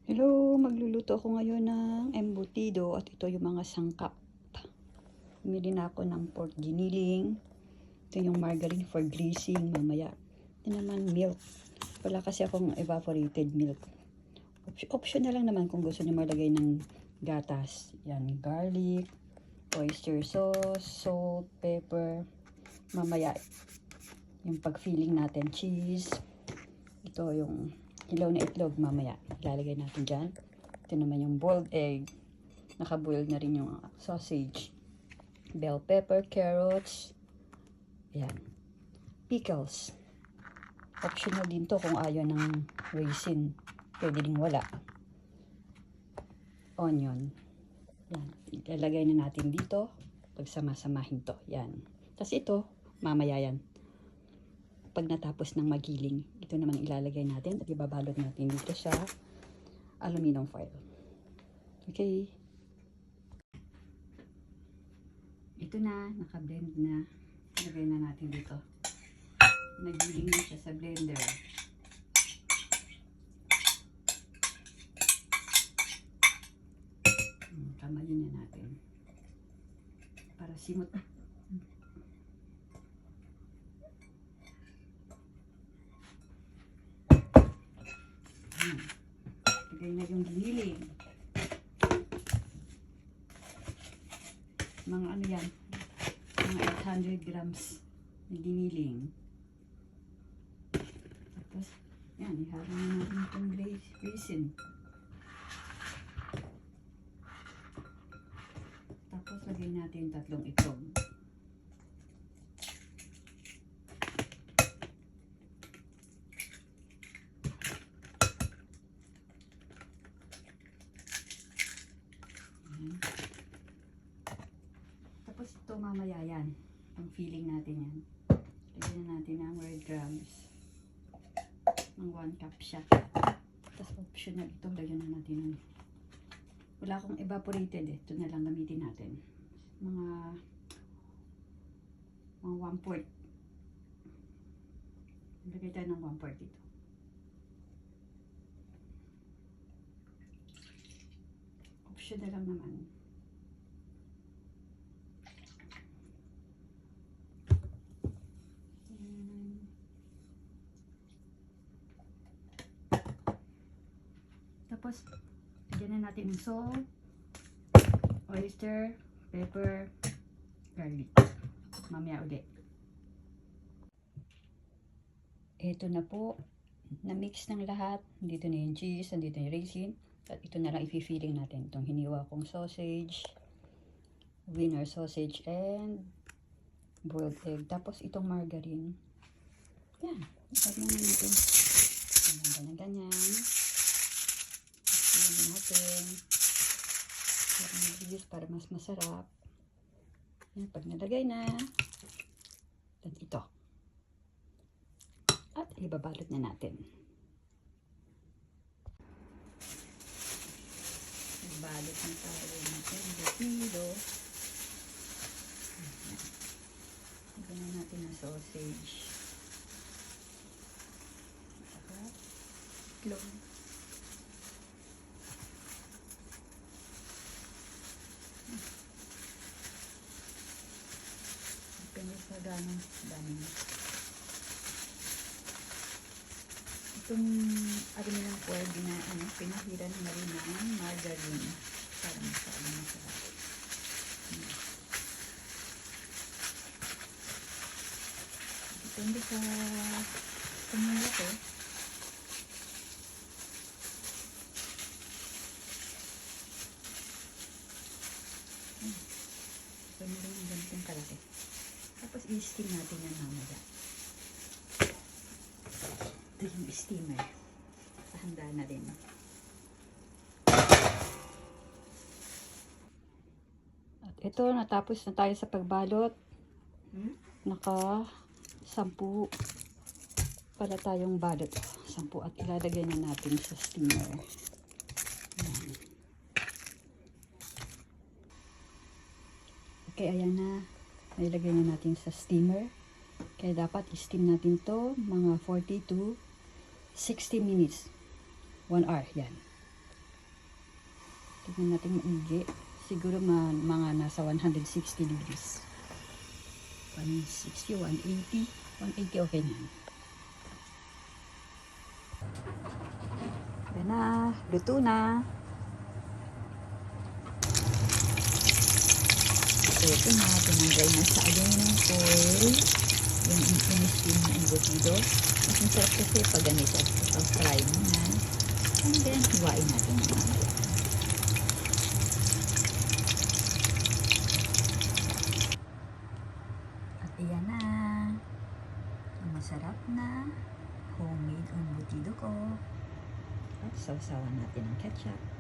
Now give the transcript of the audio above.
Hello, magluluto ako ngayon ng embutido at ito yung mga sangkap. Bumili na ako ng pork giniling. Ito yung margarine for greasing mamaya. Ito naman milk. Wala kasi akong evaporated milk. Option na lang naman kung gusto niyo maglagay ng gatas. Yan, garlic, oyster sauce, salt, pepper. Mamaya, yung pag-filling natin, cheese. Ito yung hilaw na itlog mamaya. Ilalagay natin dyan. Ito naman yung boiled egg. Nakaboiled na rin yung sausage. Bell pepper, carrots. Ayan. Pickles. Optional din to kung ayaw ng raisin. Pwede din wala. Onion. Yan. Ilalagay na natin dito. Pagsama-samahin to. Yan. Tapos ito, mamaya yan. Pag natapos ng magiling, ito naman ilalagay natin at ibabalot natin dito sa aluminum foil. Okay. Ito na, naka-blend na. Ilagay na natin dito. Nagiling na siya sa blender. Kamayin na natin. Para simot. Lagay na yung giniling. Mga ano yan, mga 800 grams na giniling. Tapos, yan, iharap na natin itong raisin. Tapos, lagay natin 3 itlog. Tapos ito mamaya yan. Ang filling natin yan. Lagyan na natin ng 1 grams. Ng 1 cup siya. Tapos optional ito. Lagyan na natin ng... Wala akong evaporated eh. Ito na lang gamitin natin. Mga 1/4. Lagay tayo ng 1/4 dito. Optional lang naman. Tapos, lagyan na natin ng salt, oyster, pepper, garlic. Mamaya ulit. Ito na po. Na-mix ng lahat. Dito na yung cheese, dito na yung raisin. At ito na lang i-filling natin. Itong hiniwa kong sausage, winner sausage, and boiled egg. Tapos itong margarine. Yan. Lagyan na natin. Ganyan. Lagyan natin. Para mas masarap. Yan. Pag nalagay na. At ito. At ibabalot na natin. Ibabalot na tayo natin. Embutido. Lagyan na natin ang sausage. Saka itlog. Depende sa daming. Itong aluminum foil na pinahiran na rin ng margarine para masarap. Depende sa tumulong ko. Ito na rin ang ganitong kalaki. Tapos i-steam natin yan mamaya. Ito yung steamer. Handa na rin. At ito, natapos na tayo sa pagbalot. Naka 10 pala tayong balot. 10 at ilalagay na natin sa steamer. Ayan. Okay, ayan na. Nailagay na natin sa steamer. Kaya dapat i-steam natin to mga 40 to 60 minutes. 1 hour. Yan. Tingnan natin maigi. Siguro mga nasa 160 degrees. 160, 180. 180 okay na. Yan na. Luto na. Ito na. Tinanggal na sa aluminum foil. Yung in-steam na embutido. Mas masarap kasi pag ganito. Fry mo na. And then, hiwain natin yung mamaya. At iyan na. Ang masarap na homemade embutido ko. At sausawan natin ng ketchup.